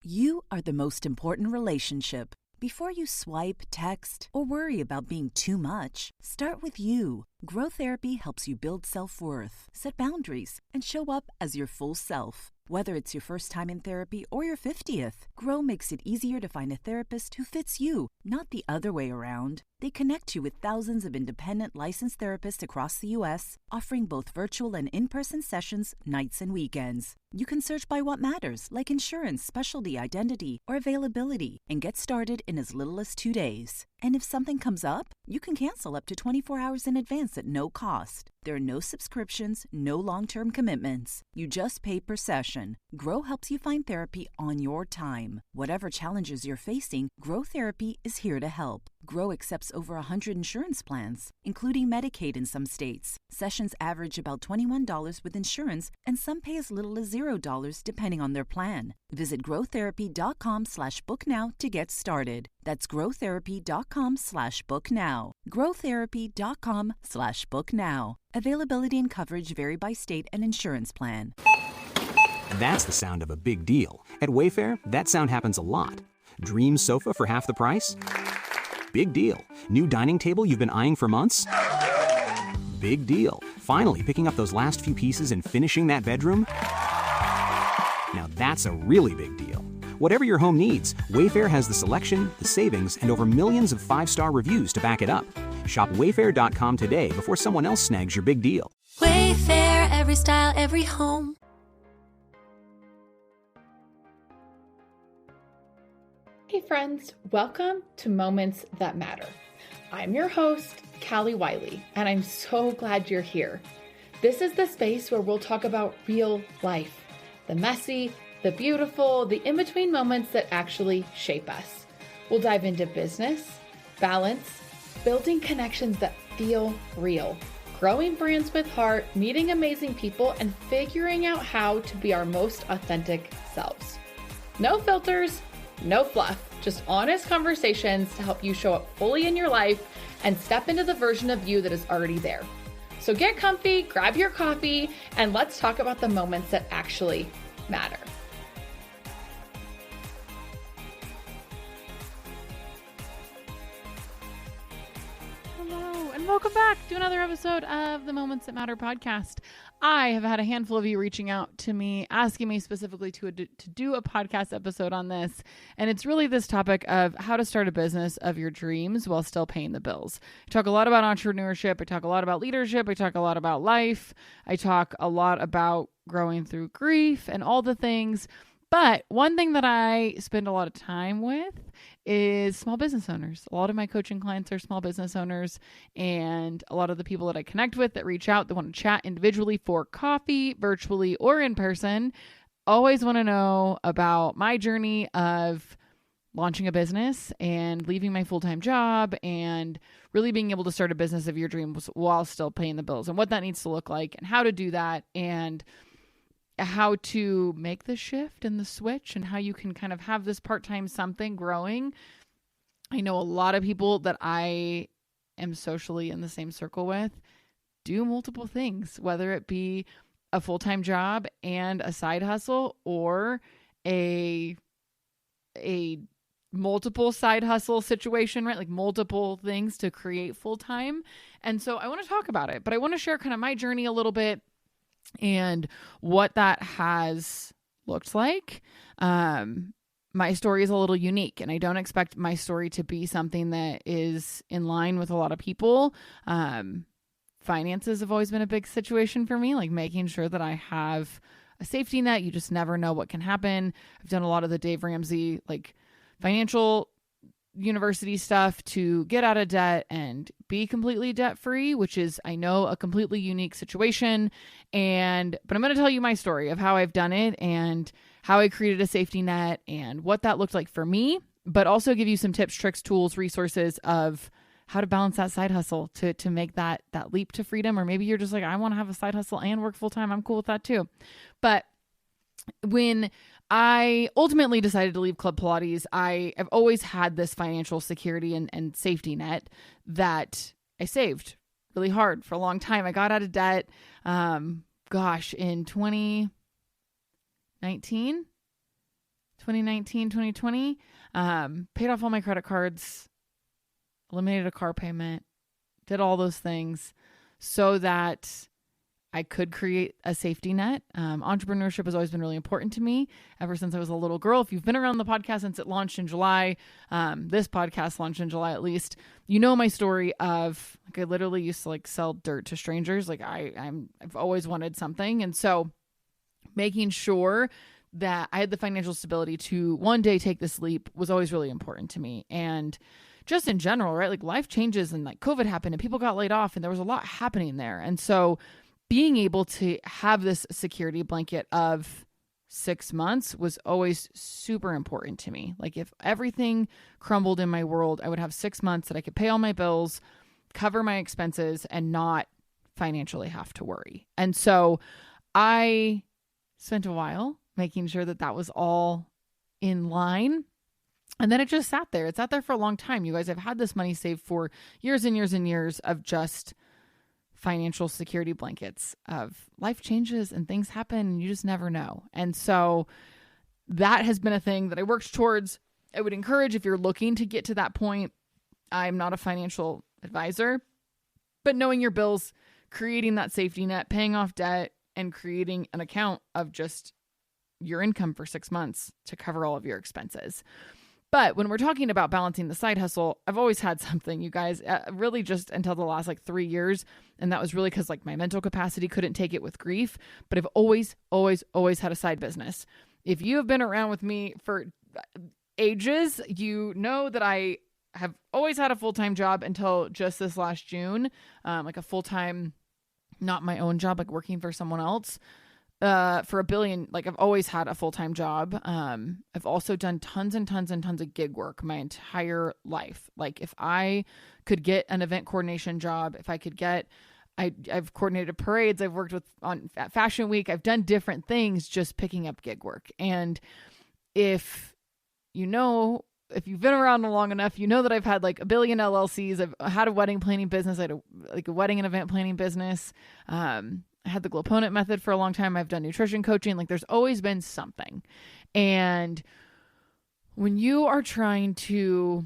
You are the most important relationship. Before you swipe, text, or worry about being too much, start with you. Grow Therapy helps you build self-worth, set boundaries, and show up as your full self. Whether it's your first time in therapy or your 50th, Grow makes it easier to find a therapist who fits you, not the other way around. They connect you with thousands of independent licensed therapists across the U.S., offering both virtual and in-person sessions, nights and weekends. You can search by what matters, like insurance, specialty, identity, or availability, and get started in as little as 2 days. And if something comes up, you can cancel up to 24 hours in advance at no cost. There are no subscriptions, no long-term commitments. You just pay per session. Grow helps you find therapy on your time. Whatever challenges you're facing, Grow Therapy is here to help. Grow accepts over 100 insurance plans, including Medicaid in some states. Sessions average about $21 with insurance, and some pay as little as $0 depending on their plan. Visit growtherapy.com/booknow to get started. That's growtherapy.com/booknow. growtherapy.com/booknow. Availability and coverage vary by state and insurance plan. That's the sound of a big deal. At Wayfair, that sound happens a lot. Dream sofa for half the price? Big deal. New dining table you've been eyeing for months? Big deal. Finally picking up those last few pieces and finishing that bedroom? Now that's a really big deal. Whatever your home needs, Wayfair has the selection, the savings, and over millions of 5-star reviews to back it up. Shop Wayfair.com today before someone else snags your big deal. Wayfair, every style, every home. Hey friends, welcome to Moments That Matter. I'm your host, Callie Wiley, and I'm so glad you're here. This is the space where we'll talk about real life, the messy, the beautiful, the in-between moments that actually shape us. We'll dive into business, balance, building connections that feel real, growing brands with heart, meeting amazing people, and figuring out how to be our most authentic selves. No filters, no fluff, just honest conversations to help you show up fully in your life and step into the version of you that is already there. So get comfy, grab your coffee, and let's talk about the moments that actually matter. Hello, and welcome back to another episode of the Moments That Matter podcast. I have had a handful of you reaching out to me, asking me specifically to do a podcast episode on this. And it's really this topic of how to start a business of your dreams while still paying the bills. I talk a lot about entrepreneurship. I talk a lot about leadership. I talk a lot about life. I talk a lot about growing through grief and all the things. But one thing that I spend a lot of time with is small business owners. A lot of my coaching clients are small business owners, and a lot of the people that I connect with that reach out, that want to chat individually for coffee, virtually or in person, always want to know about my journey of launching a business and leaving my full-time job and really being able to start a business of your dreams while still paying the bills, and what that needs to look like and how to do that, and how to make the shift and the switch, and how you can kind of have this part-time something growing. I know a lot of people that I am socially in the same circle with do multiple things, whether it be a full-time job and a side hustle, or a multiple side hustle situation, right? Like multiple things to create full-time. And so I want to talk about it, but I want to share kind of my journey a little bit and what that has looked like. My story is a little unique, and I don't expect my story to be something that is in line with a lot of people. Finances have always been a big situation for me, like making sure that I have a safety net. You just never know what can happen. I've done a lot of the Dave Ramsey, like financial university stuff to get out of debt and be completely debt free, which is, I know, a completely unique situation. But I'm going to tell you my story of how I've done it and how I created a safety net and what that looked like for me, but also give you some tips, tricks, tools, resources of how to balance that side hustle to make that leap to freedom. Or maybe you're just like, I want to have a side hustle and work full time. I'm cool with that too. But when I ultimately decided to leave Club Pilates, I have always had this financial security and safety net that I saved really hard for a long time. I got out of debt, in 2019, 2019, 2020. Paid off all my credit cards, eliminated a car payment, did all those things so that I could create a safety net. Entrepreneurship has always been really important to me ever since I was a little girl. If you've been around the podcast since it launched in July, this podcast launched in July at least, you know my story of like I literally used to like sell dirt to strangers. Like I've always wanted something. And so making sure that I had the financial stability to one day take this leap was always really important to me. And just in general, right? Like life changes and like COVID happened and people got laid off and there was a lot happening there. And so being able to have this security blanket of 6 months was always super important to me. Like if everything crumbled in my world, I would have 6 months that I could pay all my bills, cover my expenses, and not financially have to worry. And so I spent a while making sure that that was all in line. And then it just sat there. It sat there for a long time. You guys, I've had this money saved for years and years and years of just financial security blankets of life changes and things happen and you just never know. And so that has been a thing that I worked towards. I would encourage if you're looking to get to that point. I'm not a financial advisor, but knowing your bills, creating that safety net, paying off debt, and creating an account of just your income for 6 months to cover all of your expenses. But when we're talking about balancing the side hustle, I've always had something, you guys, really just until the last like 3 years. And that was really because like my mental capacity couldn't take it with grief. But I've always had a side business. If you have been around with me for ages, you know that I have always had a full-time job until just this last June, like a full-time, not my own job, like working for someone else. For $1 billion, like I've always had a full-time job. I've also done tons and tons and tons of gig work my entire life. Like if I could get an event coordination job, if I could get, I've coordinated parades, I've worked at Fashion Week, I've done different things just picking up gig work. And if you've been around long enough, you know that I've had like 1 billion LLCs. I've had a wedding planning business. I had a wedding and event planning business. I had the Gloponent method for a long time. I've done nutrition coaching. Like there's always been something. And when you are trying to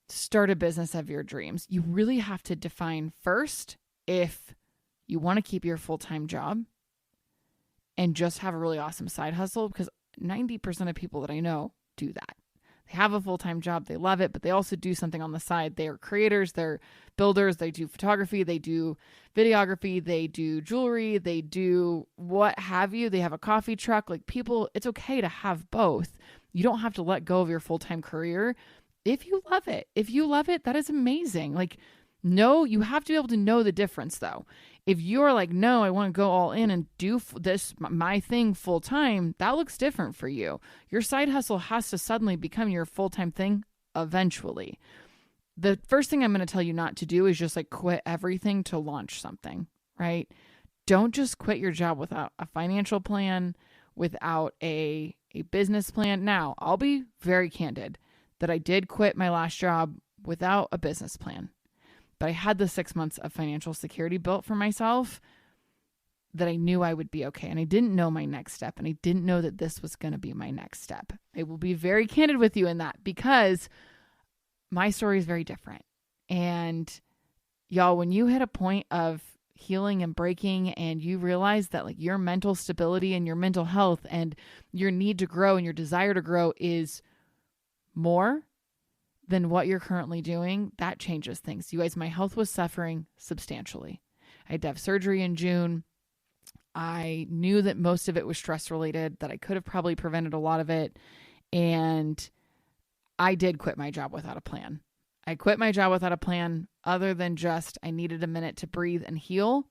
start a business of your dreams, you really have to define first if you want to keep your full-time job and just have a really awesome side hustle, because 90% of people that I know do that. They have a full-time job, they love it, but they also do something on the side. They are creators, they're builders, they do photography, they do videography, they do jewelry, they do what have you. They have a coffee truck. Like people, it's okay to have both. You don't have to let go of your full-time career if you love it. If you love it, that is amazing. Like, no, you have to be able to know the difference though. If you're like, no, I want to go all in and do this, my thing full time, that looks different for you. Your side hustle has to suddenly become your full-time thing eventually. The first thing I'm going to tell you not to do is just like quit everything to launch something, right? Don't just quit your job without a financial plan, without a business plan. Now, I'll be very candid that I did quit my last job without a business plan. But I had the 6 months of financial security built for myself that I knew I would be okay. And I didn't know my next step. And I didn't know that this was going to be my next step. I will be very candid with you in that because my story is very different. And y'all, when you hit a point of healing and breaking and you realize that like your mental stability and your mental health and your need to grow and your desire to grow is more than what you're currently doing, that changes things. You guys, my health was suffering substantially. I had to have surgery in June. I knew that most of it was stress related, that I could have probably prevented a lot of it. And I did quit my job without a plan. I quit my job without a plan other than just I needed a minute to breathe and heal.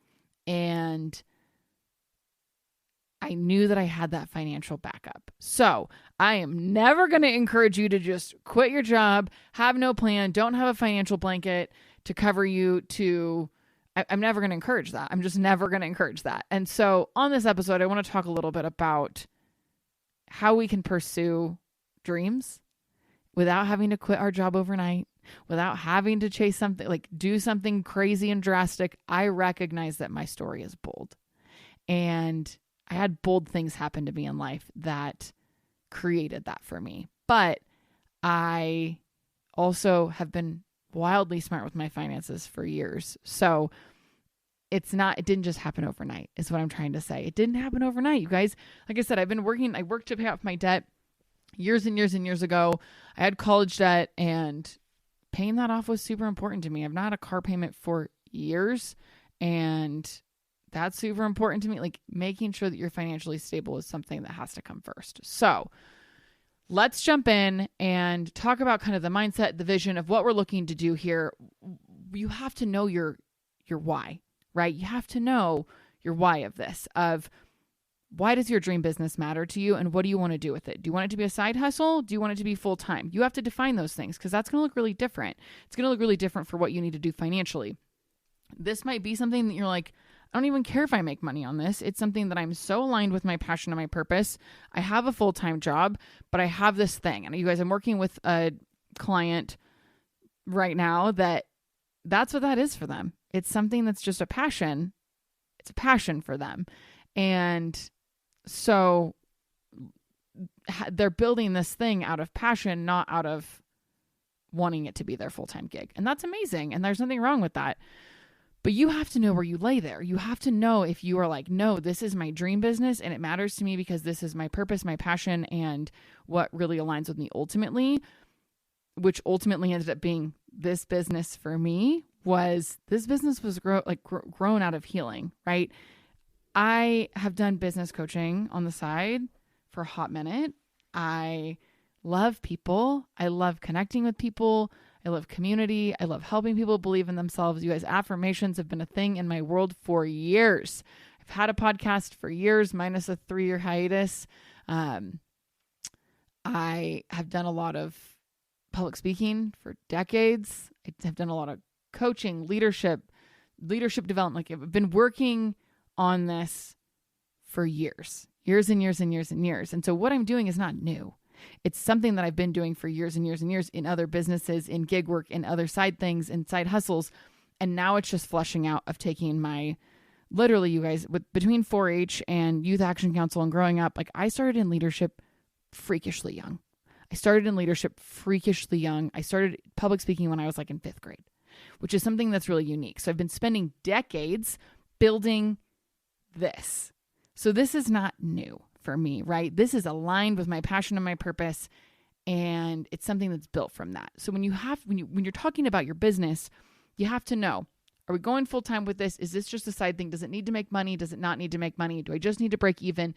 And I knew that I had that financial backup. So I am never going to encourage you to just quit your job, have no plan, don't have a financial blanket to cover you I'm never going to encourage that. I'm just never going to encourage that. And so on this episode, I want to talk a little bit about how we can pursue dreams without having to quit our job overnight, without having to chase something, like do something crazy and drastic. I recognize that my story is bold. And I had bold things happen to me in life that created that for me. But I also have been wildly smart with my finances for years. So it didn't just happen overnight is what I'm trying to say. It didn't happen overnight, you guys. Like I said, I worked to pay off my debt years and years and years ago. I had college debt, and paying that off was super important to me. I've not had a car payment for years, and that's super important to me. Like, making sure that you're financially stable is something that has to come first. So let's jump in and talk about kind of the mindset, the vision of what we're looking to do here. You have to know your why, right? You have to know your why of this, of why does your dream business matter to you, and what do you want to do with it? Do you want it to be a side hustle? Do you want it to be full-time? You have to define those things, because that's going to look really different. It's going to look really different for what you need to do financially. This might be something that you're like, I don't even care if I make money on this. It's something that I'm so aligned with my passion and my purpose. I have a full-time job, but I have this thing. And you guys, I'm working with a client right now that's what that is for them. It's something that's just a passion. It's a passion for them. And so they're building this thing out of passion, not out of wanting it to be their full-time gig. And that's amazing. And there's nothing wrong with that. But you have to know where you lay there. You have to know if you are like, no, this is my dream business and it matters to me because this is my purpose, my passion, and what really aligns with me ultimately, which ultimately ended up being this business for me. This business was grown out of healing, right? I have done business coaching on the side for a hot minute. I love people. I love connecting with people. I love community. I love helping people believe in themselves. You guys, affirmations have been a thing in my world for years. I've had a podcast for years, minus a 3-year hiatus. I have done a lot of public speaking for decades. I have done a lot of coaching, leadership development. Like, I've been working on this for years and years and years and years. And so what I'm doing is not new. It's something that I've been doing for years and years and years in other businesses, in gig work, in other side things, in side hustles. And now it's just fleshing out of taking literally, you guys, between 4-H and Youth Action Council and growing up, like, I started in leadership freakishly young. I started public speaking when I was like in 5th grade, which is something that's really unique. So I've been spending decades building this. So this is not new for me, right? This is aligned with my passion and my purpose, and it's something that's built from that. So when you're talking about your business, you have to know, are we going full time with this? Is this just a side thing? Does it need to make money? Does it not need to make money? Do I just need to break even?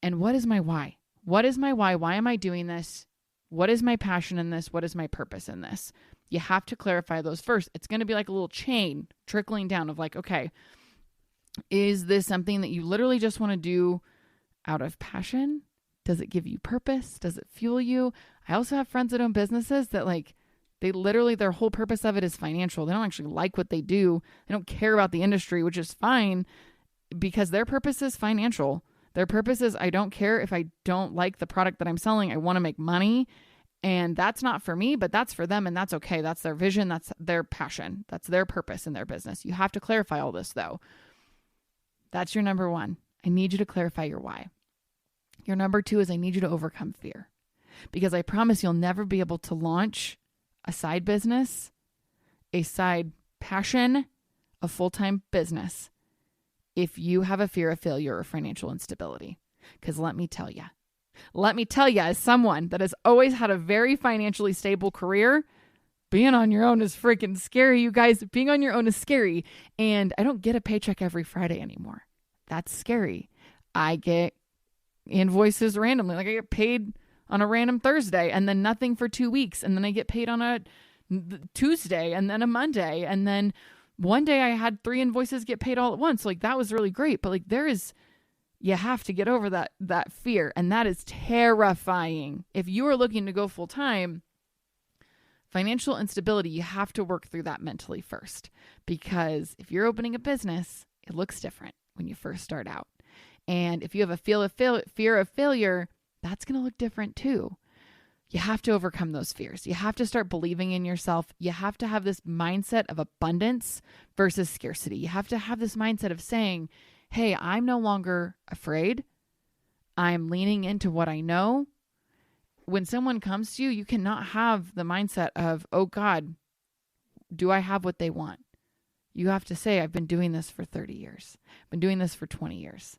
And what is my why? What is my why? Why am I doing this? What is my passion in this? What is my purpose in this? You have to clarify those first. It's going to be like a little chain trickling down of like, okay, is this something that you literally just want to do out of passion? Does it give you purpose? Does it fuel you? I also have friends that own businesses that their whole purpose of it is financial. They don't actually like what they do. They don't care about the industry, which is fine because their purpose is financial. Their purpose is, I don't care if I don't like the product that I'm selling. I want to make money. And that's not for me, but that's for them. And that's okay. That's their vision. That's their passion. That's their purpose in their business. You have to clarify all this though. That's your number one. I need you to clarify your why. Your number 2 is I need you to overcome fear, because I promise you'll never be able to launch a side business, a side passion, a full-time business if you have a fear of failure or financial instability. Because let me tell you, as someone that has always had a very financially stable career, being on your own is freaking scary, you guys. Being on your own is scary. And I don't get a paycheck every Friday anymore. That's scary. I get invoices randomly. Like, I get paid on a random Thursday and then nothing for 2 weeks. And then I get paid on a Tuesday and then a Monday. And then one day I had 3 invoices get paid all at once. Like, that was really great. But you have to get over that fear. And that is terrifying. If you are looking to go full time, financial instability, you have to work through that mentally first. Because if you're opening a business, it looks different when you first start out. And if you have a fear of failure, that's going to look different too. You have to overcome those fears. You have to start believing in yourself. You have to have this mindset of abundance versus scarcity. You have to have this mindset of saying, hey, I'm no longer afraid. I'm leaning into what I know. when someone comes to you, you cannot have the mindset of, oh God, do I have what they want? You have to say, I've been doing this for 30 years. I've been doing this for 20 years.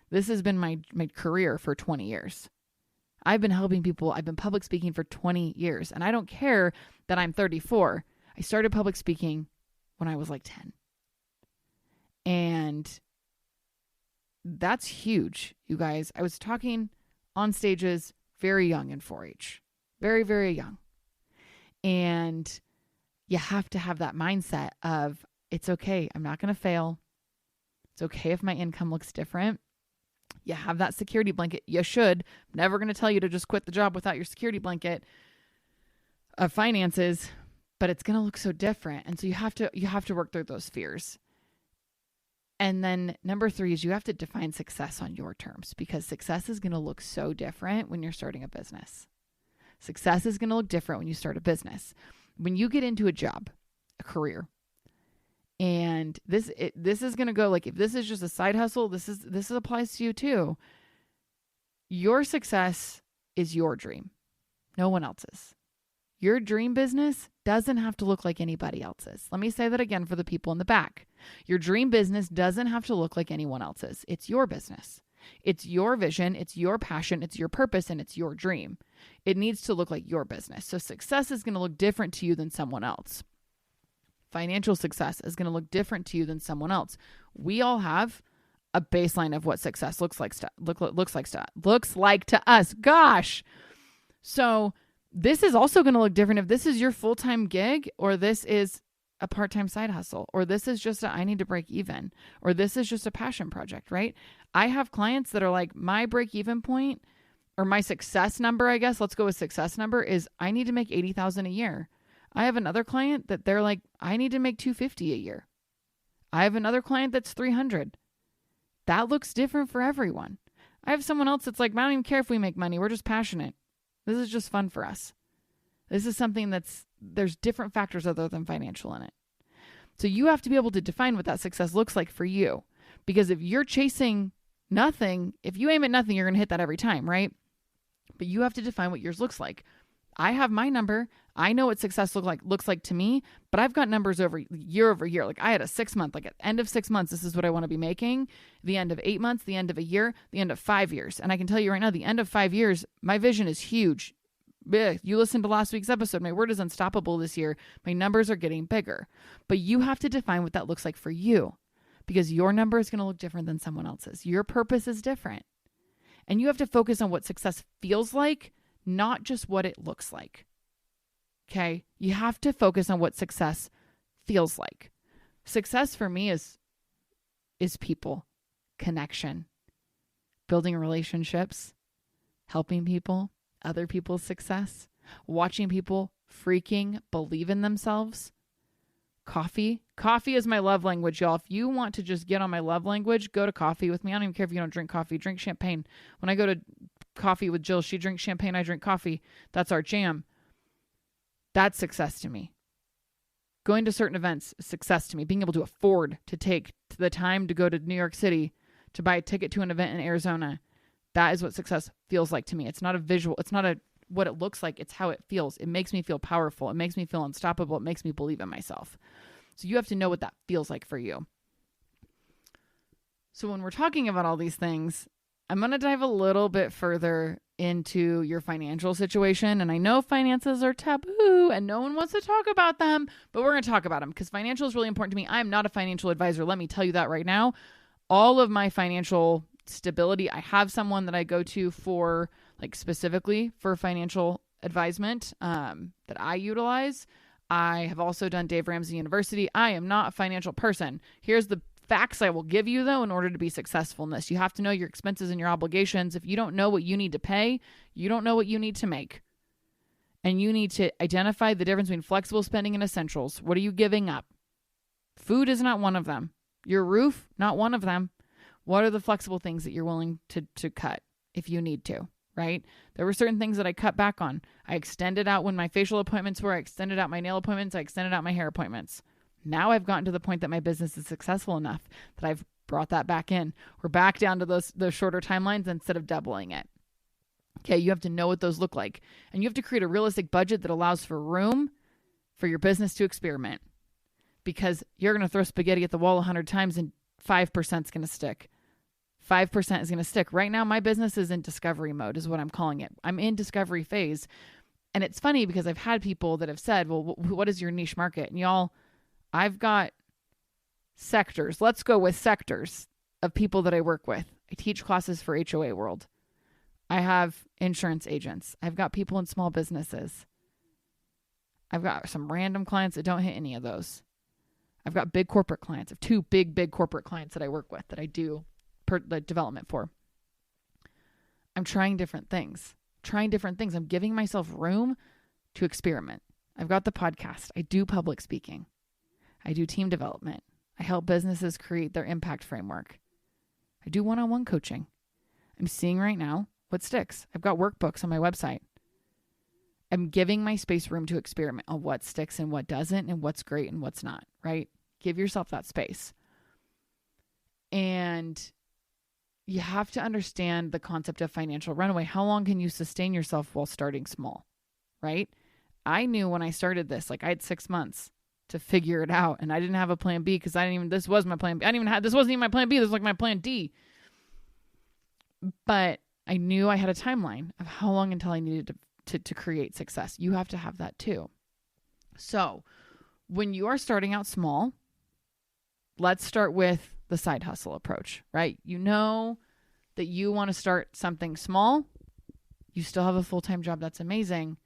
This has been my career for 20 years. I've been helping people. I've been public speaking for 20 years. And I don't care that I'm 34. I started public speaking when I was like 10. And that's huge, you guys. I was talking on stages very young in 4-H. Very, very young. And you have to have that mindset of, it's okay. I'm not going to fail. It's okay if my income looks different. You have that security blanket. You should. I'm never going to tell you to just quit the job without your security blanket of finances, but it's going to look so different. And so you have to work through those fears. And then number 3 is you have to define success on your terms, because success is going to look so different when you're starting a business. Success is going to look different when you start a business. When you get into a job, a career, and this is going to go like, if this is just a side hustle, this applies to you too. Your success is your dream, no one else's. Your dream business doesn't have to look like anybody else's. Let me say that again for the people in the back. Your dream business doesn't have to look like anyone else's. It's your business. It's your vision. It's your passion. It's your purpose, and it's your dream. It needs to look like your business. So success is going to look different to you than someone else. Financial success is going to look different to you than someone else. We all have a baseline of what success looks like to us. Gosh. So this is also going to look different if this is your full-time gig, or this is a part-time side hustle, or this is just I need to break even, or this is just a passion project, right? I have clients that are like, my break-even point, or my success number, I guess, let's go with success number, is I need to make $80,000 a year. I have another client that they're like, I need to make $250 a year. I have another client that's $300. That looks different for everyone. I have someone else that's like, I don't even care if we make money. We're just passionate. This is just fun for us. This is something there's different factors other than financial in it. So you have to be able to define what that success looks like for you. Because if you're chasing nothing, if you aim at nothing, you're going to hit that every time, right? But you have to define what yours looks like. I have my number. I know what success looks like to me, but I've got numbers over year. Like I had a 6 month, like at the end of 6 months, this is what I want to be making. The end of 8 months, the end of a year, the end of 5 years. And I can tell you right now, the end of 5 years, my vision is huge. You listened to last week's episode. My word is unstoppable this year. My numbers are getting bigger, but you have to define what that looks like for you, because your number is going to look different than someone else's. Your purpose is different, and you have to focus on what success feels like, not just what it looks like. Okay. You have to focus on what success feels like. Success for me is people, connection, building relationships, helping people, other people's success, watching people freaking believe in themselves. Coffee is my love language, y'all. If you want to just get on my love language, go to coffee with me. I don't even care if you don't drink coffee, drink champagne. When I go to coffee with Jill, she drinks champagne, I drink coffee. That's our jam. That's success to me. Going to certain events is success to me. Being able to afford to take the time to go to New York City to buy a ticket to an event in Arizona. That is what success feels like to me. It's not a visual. It's not what it looks like. It's how it feels. It makes me feel powerful. It makes me feel unstoppable. It makes me believe in myself. So you have to know what that feels like for you. So when we're talking about all these things, I'm going to dive a little bit further into your financial situation. And I know finances are taboo and no one wants to talk about them, but we're going to talk about them because financial is really important to me. I'm not a financial advisor. Let me tell you that right now. All of my financial stability, I have someone that I go to for like specifically for financial advisement that I utilize. I have also done Dave Ramsey University. I am not a financial person. Here's the facts I will give you, though, in order to be successful in this. You have to know your expenses and your obligations. If you don't know what you need to pay, you don't know what you need to make. And you need to identify the difference between flexible spending and essentials. What are you giving up? Food is not one of them. Your roof, not one of them. What are the flexible things that you're willing to cut if you need to, right? There were certain things that I cut back on. I extended out when my facial appointments were. I extended out my nail appointments. I extended out my hair appointments. Now I've gotten to the point that my business is successful enough that I've brought that back in. We're back down to those shorter timelines instead of doubling it. Okay, you have to know what those look like. And you have to create a realistic budget that allows for room for your business to experiment. Because you're going to throw spaghetti at the wall 100 times and 5% is going to stick. 5% is going to stick. Right now, my business is in discovery mode is what I'm calling it. I'm in discovery phase. And it's funny because I've had people that have said, well, what is your niche market? And y'all, I've got sectors. Let's go with sectors of people that I work with. I teach classes for HOA World. I have insurance agents. I've got people in small businesses. I've got some random clients that don't hit any of those. I've got big corporate clients. I have two big corporate clients that I work with that I do the development for. I'm trying different things. I'm giving myself room to experiment. I've got the podcast. I do public speaking. I do team development. I help businesses create their impact framework. I do one-on-one coaching. I'm seeing right now what sticks. I've got workbooks on my website. I'm giving my space room to experiment on what sticks and what doesn't and what's great and what's not, right? Give yourself that space. And you have to understand the concept of financial runway. How long can you sustain yourself while starting small, right? I knew when I started this, like I had 6 months to figure it out, and I didn't have a plan B because this was my plan B. This wasn't even my plan B. This was like my plan D. But I knew I had a timeline of how long until I needed to create success. You have to have that too. So when you are starting out small, let's start with the side hustle approach, right? You know that you want to start something small. You still have a full-time job. That's amazing.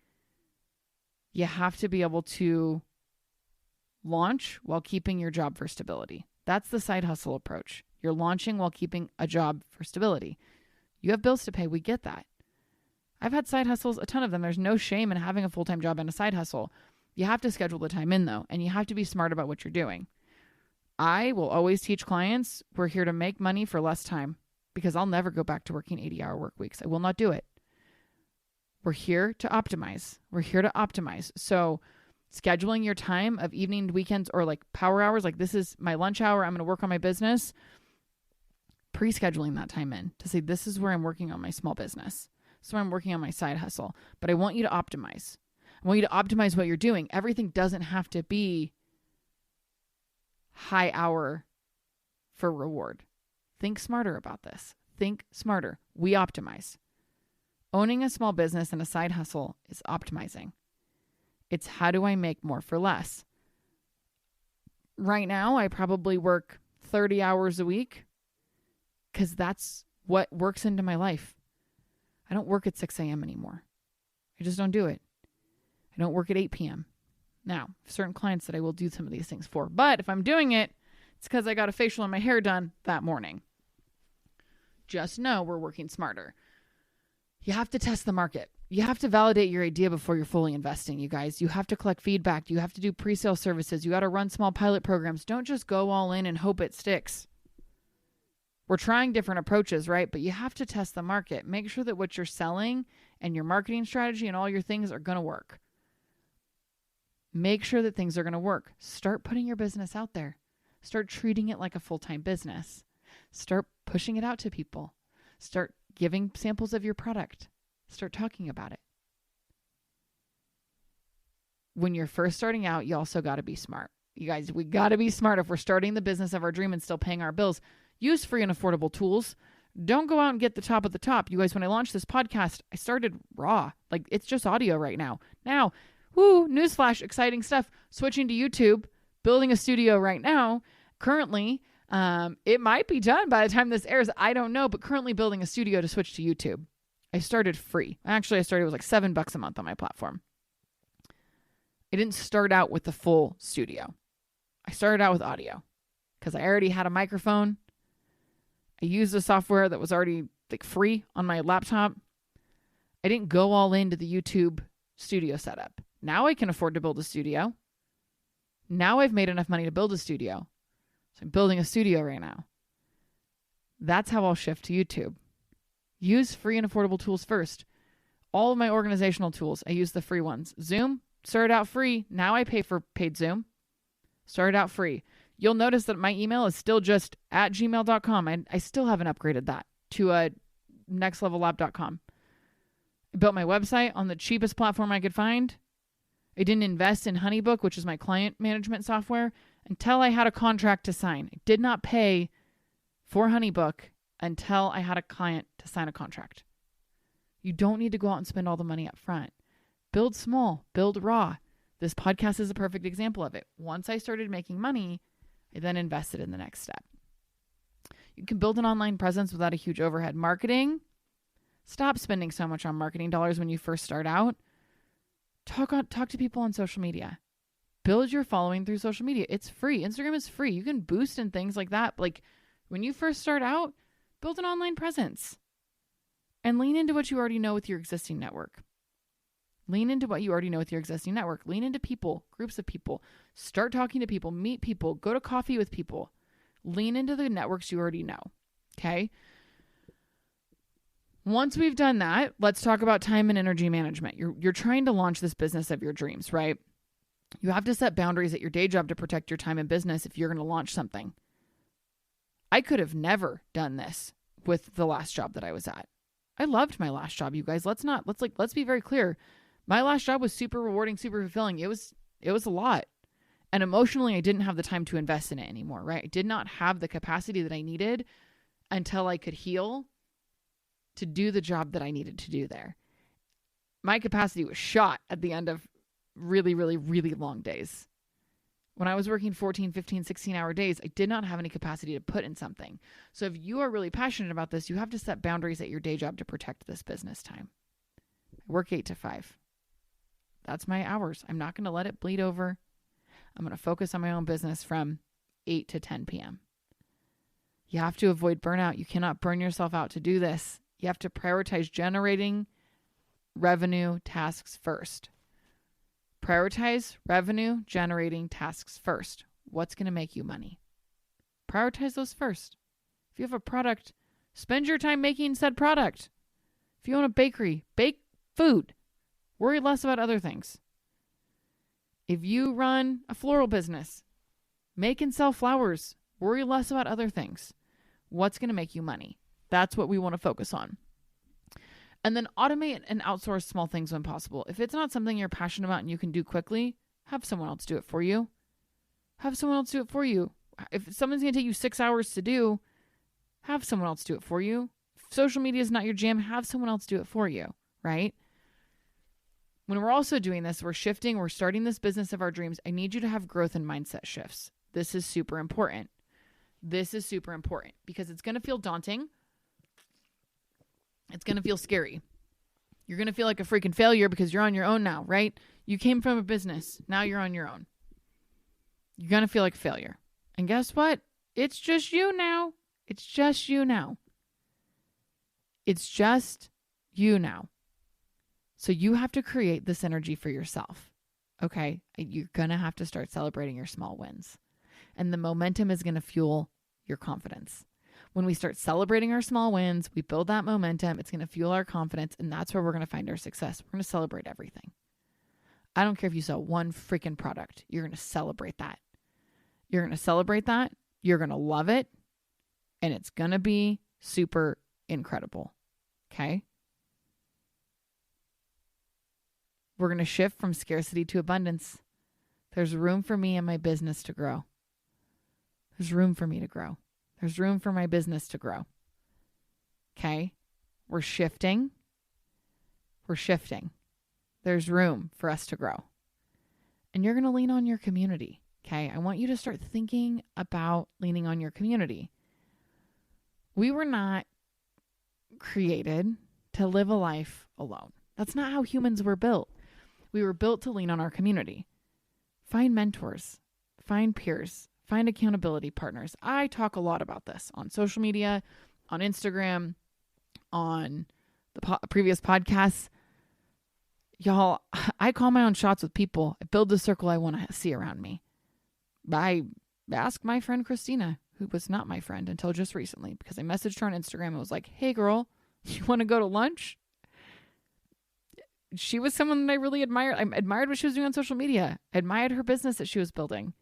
You have to be able to launch while keeping your job for stability. That's the side hustle approach. You're launching while keeping a job for stability. You have bills to pay. We get that. I've had side hustles, a ton of them. There's no shame in having a full-time job and a side hustle. You have to schedule the time in though, and you have to be smart about what you're doing. I will always teach clients we're here to make money for less time because I'll never go back to working 80-hour work weeks. I will not do it. We're here to optimize. So scheduling your time of evening, weekends, or like power hours, like this is my lunch hour, I'm going to work on my business. Pre-scheduling that time in to say, this is where I'm working on my small business. So I'm working on my side hustle, but I want you to optimize. I want you to optimize what you're doing. Everything doesn't have to be high hour for reward. Think smarter about this. Think smarter. We optimize. Owning a small business and a side hustle is optimizing. It's how do I make more for less? Right now, I probably work 30 hours a week because that's what works into my life. I don't work at 6 a.m. anymore. I just don't do it. I don't work at 8 p.m. Now, certain clients that I will do some of these things for. But if I'm doing it, it's because I got a facial and my hair done that morning. Just know we're working smarter. You have to test the market. You have to validate your idea before you're fully investing, you guys. You have to collect feedback. You have to do pre-sale services. You got to run small pilot programs. Don't just go all in and hope it sticks. We're trying different approaches, right? But you have to test the market. Make sure that what you're selling and your marketing strategy and all your things are going to work. Make sure that things are going to work. Start putting your business out there. Start treating it like a full-time business. Start pushing it out to people. Start giving samples of your product. Start talking about it. When you're first starting out, you also got to be smart. You guys, we got to be smart. If we're starting the business of our dream and still paying our bills, use free and affordable tools. Don't go out and get the top of the top. You guys, when I launched this podcast, I started raw. Like, it's just audio right now. Now, newsflash, exciting stuff. Switching to YouTube, building a studio right now. Currently, it might be done by the time this airs. I don't know, but currently building a studio to switch to YouTube. I started free. Actually, I started with like $7 a month on my platform. I didn't start out with the full studio. I started out with audio because I already had a microphone. I used a software that was already like free on my laptop. I didn't go all into the YouTube studio setup. Now I can afford to build a studio. Now I've made enough money to build a studio. So I'm building a studio right now. That's how I'll shift to YouTube. Use free and affordable tools first. All of my organizational tools, I use the free ones. Zoom, started out free. Now I pay for paid Zoom. Started out free. You'll notice that my email is still just at gmail.com. I still haven't upgraded that to a nextlevellab.com. I built my website on the cheapest platform I could find. I didn't invest in HoneyBook, which is my client management software, until I had a contract to sign. I did not pay for HoneyBook until I had a client to sign a contract. You don't need to go out and spend all the money up front. Build small, build raw. This podcast is a perfect example of it. Once I started making money, I then invested in the next step. You can build an online presence without a huge overhead. Marketing, stop spending so much on marketing dollars when you first start out. Talk to people on social media. Build your following through social media. It's free. Instagram is free. You can boost and things like that. Like when you first start out, build an online presence and lean into what you already know with your existing network. Lean into what you already know with your existing network. Lean into people, groups of people. Start talking to people, meet people, go to coffee with people. Lean into the networks you already know. Okay? Once we've done that, let's talk about time and energy management. You're trying to launch this business of your dreams, right? You have to set boundaries at your day job to protect your time and business if you're going to launch something. I could have never done this with the last job that I was at. I loved my last job, you guys. Let's be very clear. My last job was super rewarding, super fulfilling. It was a lot. And emotionally, I didn't have the time to invest in it anymore, right? I did not have the capacity that I needed until I could heal to do the job that I needed to do there. My capacity was shot at the end of really, really, really long days. When I was working 14, 15, 16-hour days, I did not have any capacity to put in something. So if you are really passionate about this, you have to set boundaries at your day job to protect this business time. I work 8 to 5. That's my hours. I'm not going to let it bleed over. I'm going to focus on my own business from 8 to 10 p.m. You have to avoid burnout. You cannot burn yourself out to do this. You have to prioritize generating revenue tasks first. Prioritize revenue generating tasks first. What's going to make you money? Prioritize those first. If you have a product, spend your time making said product. If you own a bakery, bake food. Worry less about other things. If you run a floral business, make and sell flowers. Worry less about other things. What's going to make you money? That's what we want to focus on. And then automate and outsource small things when possible. If it's not something you're passionate about and you can do quickly, have someone else do it for you. Have someone else do it for you. If something's going to take you 6 hours to do, have someone else do it for you. If social media is not your jam, have someone else do it for you, right? When we're also doing this, we're shifting, we're starting this business of our dreams. I need you to have growth and mindset shifts. This is super important. This is super important because it's going to feel daunting. It's going to feel scary. You're going to feel like a freaking failure because you're on your own now, right? You came from a business. Now you're on your own. You're going to feel like a failure. And guess what? It's just you now. It's just you now. It's just you now. So you have to create this energy for yourself. Okay? You're going to have to start celebrating your small wins. And the momentum is going to fuel your confidence. When we start celebrating our small wins, we build that momentum. It's going to fuel our confidence. And that's where we're going to find our success. We're going to celebrate everything. I don't care if you sell one freaking product. You're going to celebrate that. You're going to celebrate that. You're going to love it. And it's going to be super incredible. Okay? We're going to shift from scarcity to abundance. There's room for me and my business to grow. There's room for me to grow. There's room for my business to grow. Okay? We're shifting. We're shifting. There's room for us to grow. And you're going to lean on your community. Okay? I want you to start thinking about leaning on your community. We were not created to live a life alone. That's not how humans were built. We were built to lean on our community. Find mentors. Find peers. Find accountability partners. I talk a lot about this on social media, on Instagram, on the previous podcasts. Y'all, I call my own shots with people. I build the circle I want to see around me. I asked my friend Christina, who was not my friend until just recently, because I messaged her on Instagram and was like, hey girl, you want to go to lunch? She was someone that I really admired. I admired what she was doing on social media. I admired her business that she was building.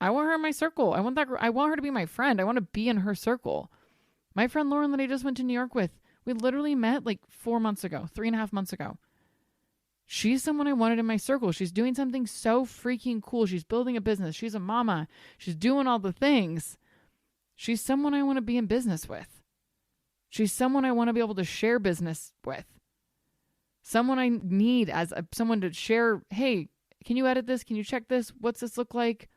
I want her in my circle. I want her to be my friend. I want to be in her circle. My friend Lauren that I just went to New York with, We literally met like 4 months ago, 3.5 months ago. She's someone I wanted in my circle. She's doing something so freaking cool. She's building a business. She's a mama. She's doing all the things. She's someone I want to be in business with. She's someone I want to be able to share business with. Someone I need as someone to share, hey, can you edit this? Can you check this? What's this look like?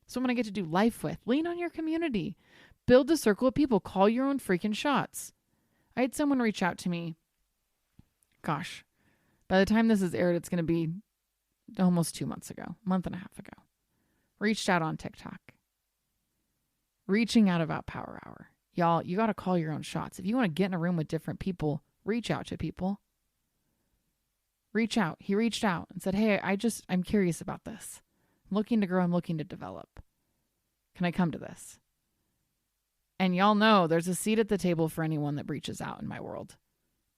Someone I get to do life with. Lean on your community. Build a circle of people. Call your own freaking shots. I had someone reach out to me. Gosh, by the time this is aired, it's going to be almost 2 months ago, a month and a half ago. Reached out on TikTok. Reaching out about Power Hour. Y'all, you got to call your own shots. If you want to get in a room with different people, reach out to people. Reach out. He reached out and said, hey, I'm curious about this. I'm looking to grow. I'm looking to develop. Can I come to this? And y'all know there's a seat at the table for anyone that reaches out in my world.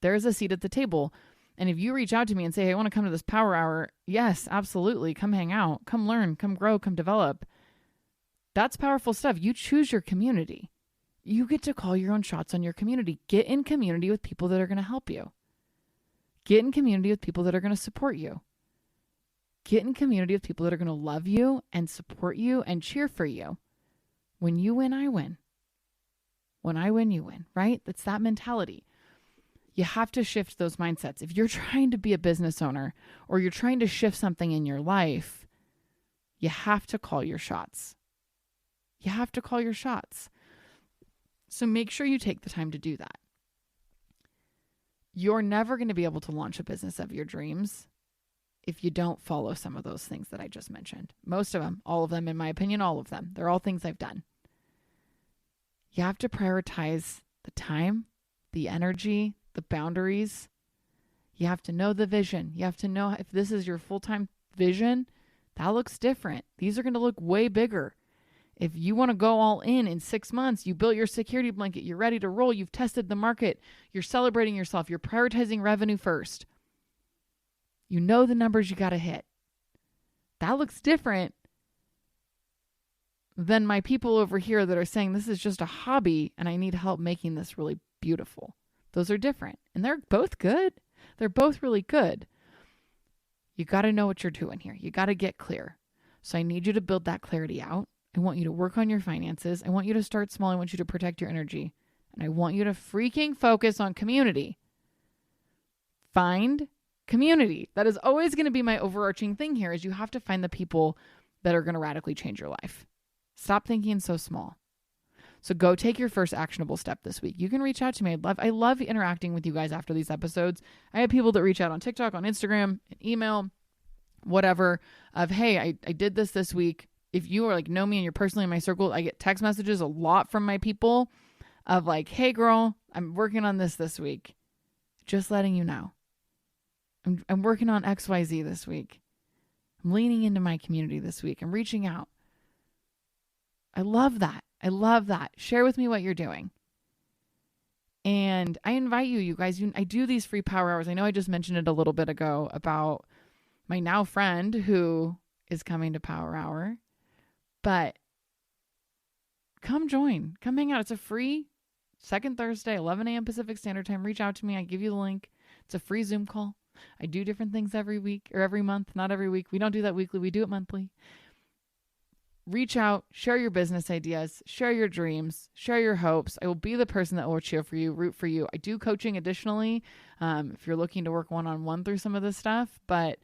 There's a seat at the table. And if you reach out to me and say, hey, I want to come to this Power Hour, yes, absolutely. Come hang out. Come learn. Come grow. Come develop. That's powerful stuff. You choose your community. You get to call your own shots on your community. Get in community with people that are going to help you. Get in community with people that are going to support you. Get in community with people that are going to love you and support you and cheer for you. When you win, I win. When I win, you win, right? That's that mentality. You have to shift those mindsets. If you're trying to be a business owner or you're trying to shift something in your life, you have to call your shots. You have to call your shots. So make sure you take the time to do that. You're never going to be able to launch a business of your dreams if you don't follow some of those things that I just mentioned. Most of them, all of them, in my opinion, all of them. They're all things I've done. You have to prioritize the time, the energy, the boundaries. You have to know the vision. You have to know if this is your full-time vision, that looks different. These are going to look way bigger. If you want to go all in 6 months, you built your security blanket, you're ready to roll, you've tested the market, you're celebrating yourself, you're prioritizing revenue first. You know the numbers you got to hit. That looks different than my people over here that are saying this is just a hobby and I need help making this really beautiful. Those are different. And they're both good. They're both really good. You got to know what you're doing here. You got to get clear. So I need you to build that clarity out. I want you to work on your finances. I want you to start small. I want you to protect your energy. And I want you to freaking focus on community. Find community. That is always going to be my overarching thing here is you have to find the people that are going to radically change your life. Stop thinking so small. So go take your first actionable step this week. You can reach out to me. I love interacting with you guys after these episodes. I have people that reach out on TikTok, on Instagram, email, whatever, of, hey, I did this week. If you are know me and you're personally in my circle, I get text messages a lot from my people of hey girl, I'm working on this week. Just letting you know. I'm working on XYZ this week. I'm leaning into my community this week. I'm reaching out. I love that. I love that. Share with me what you're doing. And I invite you guys, I do these free Power Hours. I know I just mentioned it a little bit ago about my now friend who is coming to Power Hour. But come join. Come hang out. It's a free second Thursday, 11 a.m. Pacific Standard Time. Reach out to me. I give you the link. It's a free Zoom call. I do different things every week or every month, not every week. We don't do that weekly. We do it monthly. Reach out, share your business ideas, share your dreams, share your hopes. I will be the person that will cheer for you, root for you. I do coaching additionally, if you're looking to work one-on-one through some of this stuff, but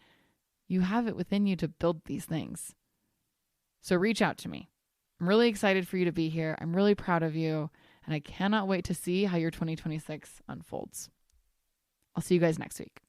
you have it within you to build these things. So reach out to me. I'm really excited for you to be here. I'm really proud of you, and I cannot wait to see how your 2026 unfolds. I'll see you guys next week.